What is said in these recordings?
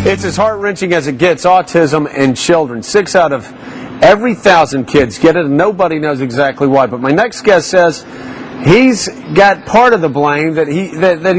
It's as heart-wrenching as it gets, autism in children. 6 out of every 1,000 kids get it, and nobody knows exactly why. But my next guest says he's got part of the blame that he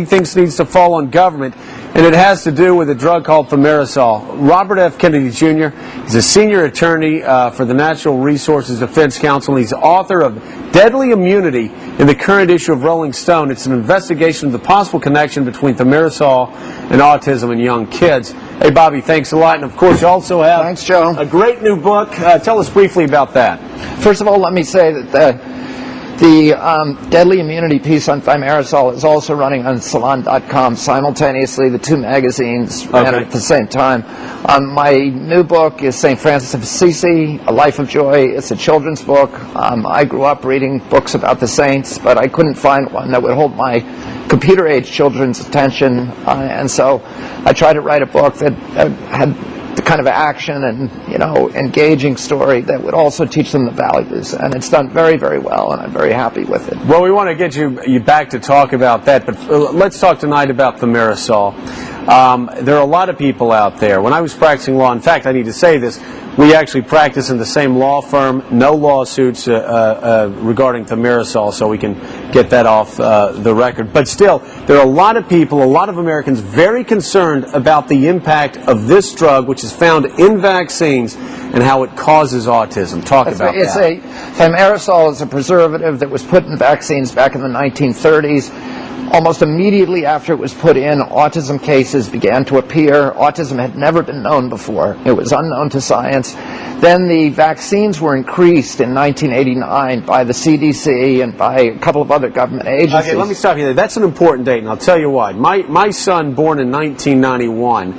thinks needs to fall on government, and it has to do with a drug called thimerosal. Robert F. Kennedy Jr. is a senior attorney for the Natural Resources Defense Council, and he's author of Deadly Immunity in the current issue of Rolling Stone. It's an investigation of the possible connection between thimerosal and autism in young kids. Hey, Bobby, thanks a lot. And, of course, you also have Thanks, Joe. A great new book. Tell us briefly about that. First of all, let me say that the Deadly Immunity piece on thimerosal is also running on Salon.com simultaneously. The two magazines ran at the same time. My new book is St. Francis of Assisi, A Life of Joy. It's a children's book. I grew up reading books about the saints, but I couldn't find one that would hold my computer-age children's attention, and so I tried to write a book that had the kind of action and, engaging story that would also teach them the values. And it's done very, very well, and I'm very happy with it. Well, we want to get you back to talk about that, but let's talk tonight about thimerosal. There are a lot of people out there. When I was practicing law, in fact, I need to say this, we actually practice in the same law firm, no lawsuits regarding thimerosal, so we can get that off the record. But still, there are a lot of people, a lot of Americans, very concerned about the impact of this drug, which is found in vaccines, and how it causes autism. Talk about that. Thimerosal is a preservative that was put in vaccines back in the 1930s. Almost immediately after it was put in, autism cases began to appear. Autism had never been known before. It was unknown to science. Then the vaccines were increased in 1989 by the CDC and by a couple of other government agencies. Okay, let me stop you there. That's an important date, and I'll tell you why. My son, born in 1991,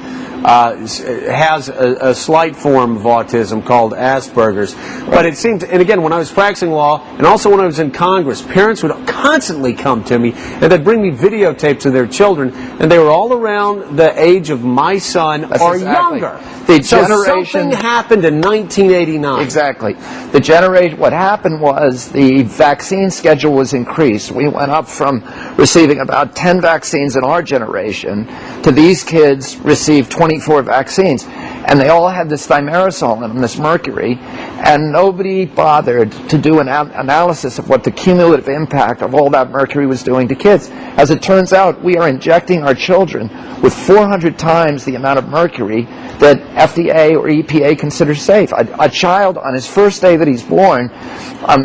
has a slight form of autism called Asperger's. But it seemed, and again, when I was practicing law, and also when I was in Congress, parents would constantly come to me, and they'd bring me videotapes of their children, and they were all around the age of my son or younger. So something happened in 1989. Exactly. What happened was the vaccine schedule was increased. We went up from receiving about 10 vaccines in our generation to these kids received 24 vaccines. And they all had this thimerosal in them, this mercury, and nobody bothered to do an analysis of what the cumulative impact of all that mercury was doing to kids. As it turns out, we are injecting our children with 400 times the amount of mercury that FDA or EPA considers safe. A child on his first day that he's born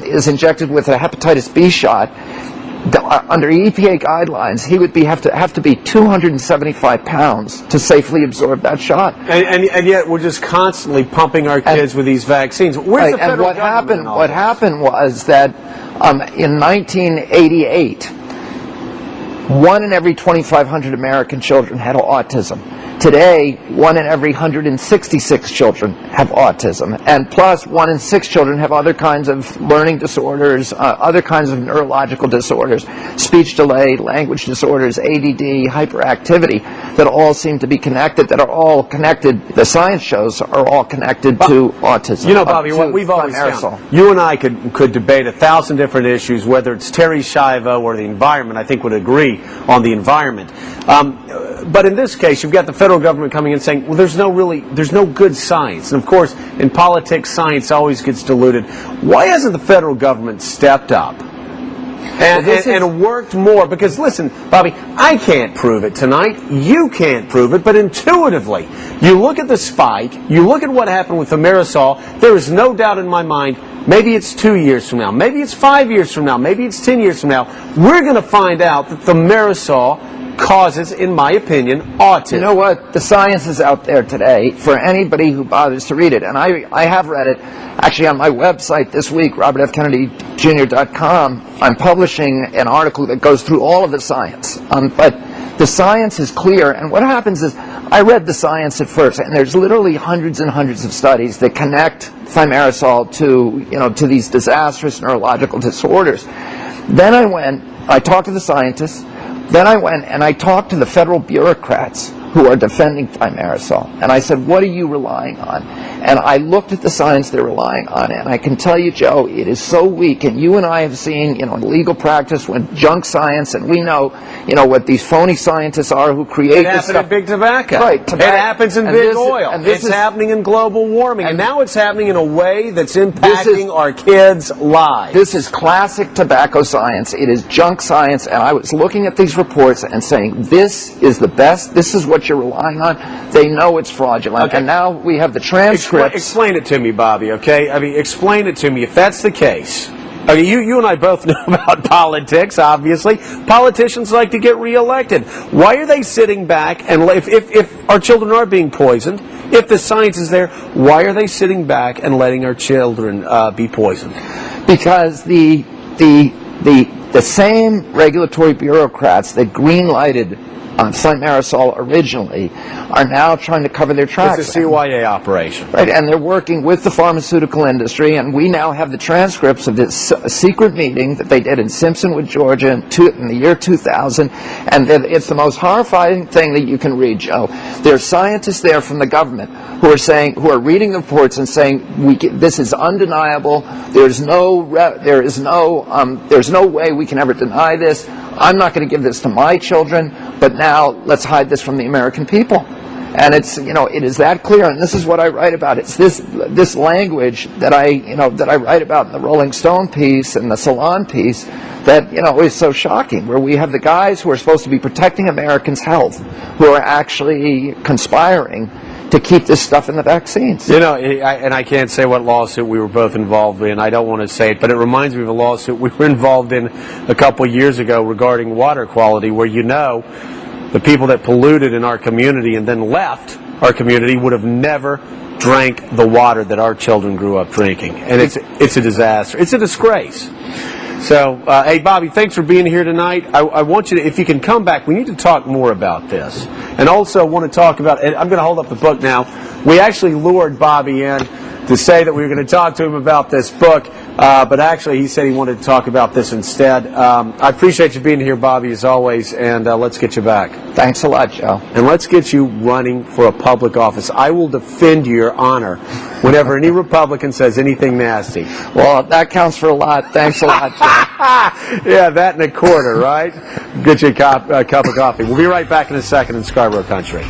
is injected with a hepatitis B shot. Under EPA guidelines, he would have to be 275 pounds to safely absorb that shot. And yet we're just constantly pumping our kids with these vaccines. Where's the federal government in all what happened was that in 1988, 1 in every 2,500 American children had autism. Today, 1 in every 166 children have autism, and plus 1 in 6 children have other kinds of learning disorders, other kinds of neurological disorders, speech delay, language disorders, ADD, hyperactivity, that all seem to be connected, that are all connected, the science shows are all connected to autism. You know, Bobby, what we've always found, you and I could debate 1,000 different issues, whether it's Terry Schiavo or the environment. I think would agree on the environment. But in this case, you've got the federal government coming in saying, well, there's no good science. And of course, in politics, science always gets diluted. Why hasn't the federal government stepped up and worked more? Because listen, Bobby, I can't prove it tonight. You can't prove it. But intuitively, you look at the spike, you look at what happened with thimerosal, there is no doubt in my mind, maybe it's 2 years from now, maybe it's 5 years from now, maybe it's 10 years from now, we're going to find out that thimerosal causes, in my opinion, autism. You know what? The science is out there today for anybody who bothers to read it. And I have read it. Actually, on my website this week, robertfkennedykjr.com, I'm publishing an article that goes through all of the science. But the science is clear. And what happens is, I read the science at first, and there's literally hundreds and hundreds of studies that connect thimerosal to these disastrous neurological disorders. Then I talked to the scientists. Then I went and I talked to the federal bureaucrats who are defending thimerosal. And I said, what are you relying on? And I looked at the science they're relying on, and I can tell you, Joe, it is so weak. And you and I have seen, legal practice with junk science, and we know, what these phony scientists are who create this stuff. It happens in big tobacco. Right. It happens in big oil. And it's happening in global warming. And now it's happening in a way that's impacting our kids' lives. This is classic tobacco science. It is junk science. And I was looking at these reports and saying, this is the best. This is what you're relying on. They know it's fraudulent. Okay. And now we have the transcripts. Explain it to me, Bobby, okay? I mean, explain it to me. If that's the case, okay, you and I both know about politics, obviously. Politicians like to get reelected. Why are they sitting back and, if our children are being poisoned, if the science is there, why are they sitting back and letting our children be poisoned? Because the same regulatory bureaucrats that green-lighted thimerosal originally are now trying to cover their tracks. It's a CYA operation. Right, and they're working with the pharmaceutical industry, and we now have the transcripts of this secret meeting that they did in Simpsonwood, Georgia in the year 2000, and it's the most horrifying thing that you can read, Joe. There's scientists there from the government who are reading the reports and saying, this is undeniable, there's no way we can ever deny this, I'm not going to give this to my children, but now let's hide this from the American people. And it's, it is that clear, and this is what I write about. It's this language that I write about in the Rolling Stone piece and the Salon piece that, is so shocking, where we have the guys who are supposed to be protecting Americans' health who are actually conspiring to keep this stuff in the vaccines. And I can't say what lawsuit we were both involved in. I don't want to say it, but it reminds me of a lawsuit we were involved in a couple years ago regarding water quality, where the people that polluted in our community and then left our community would have never drank the water that our children grew up drinking. And it's a disaster. It's a disgrace. So, hey, Bobby, thanks for being here tonight. I want you to, if you can come back, we need to talk more about this. And also want to talk about, and I'm going to hold up the book now. We actually lured Bobby in to say that we were going to talk to him about this book, but actually he said he wanted to talk about this instead. I appreciate you being here, Bobby, as always, and let's get you back. Thanks a lot, Joe. And let's get you running for a public office. I will defend your honor whenever any Republican says anything nasty. Well, that counts for a lot. Thanks a lot, Joe. Yeah, that and a quarter, right? Get you a cup of coffee. We'll be right back in a second in Scarborough Country.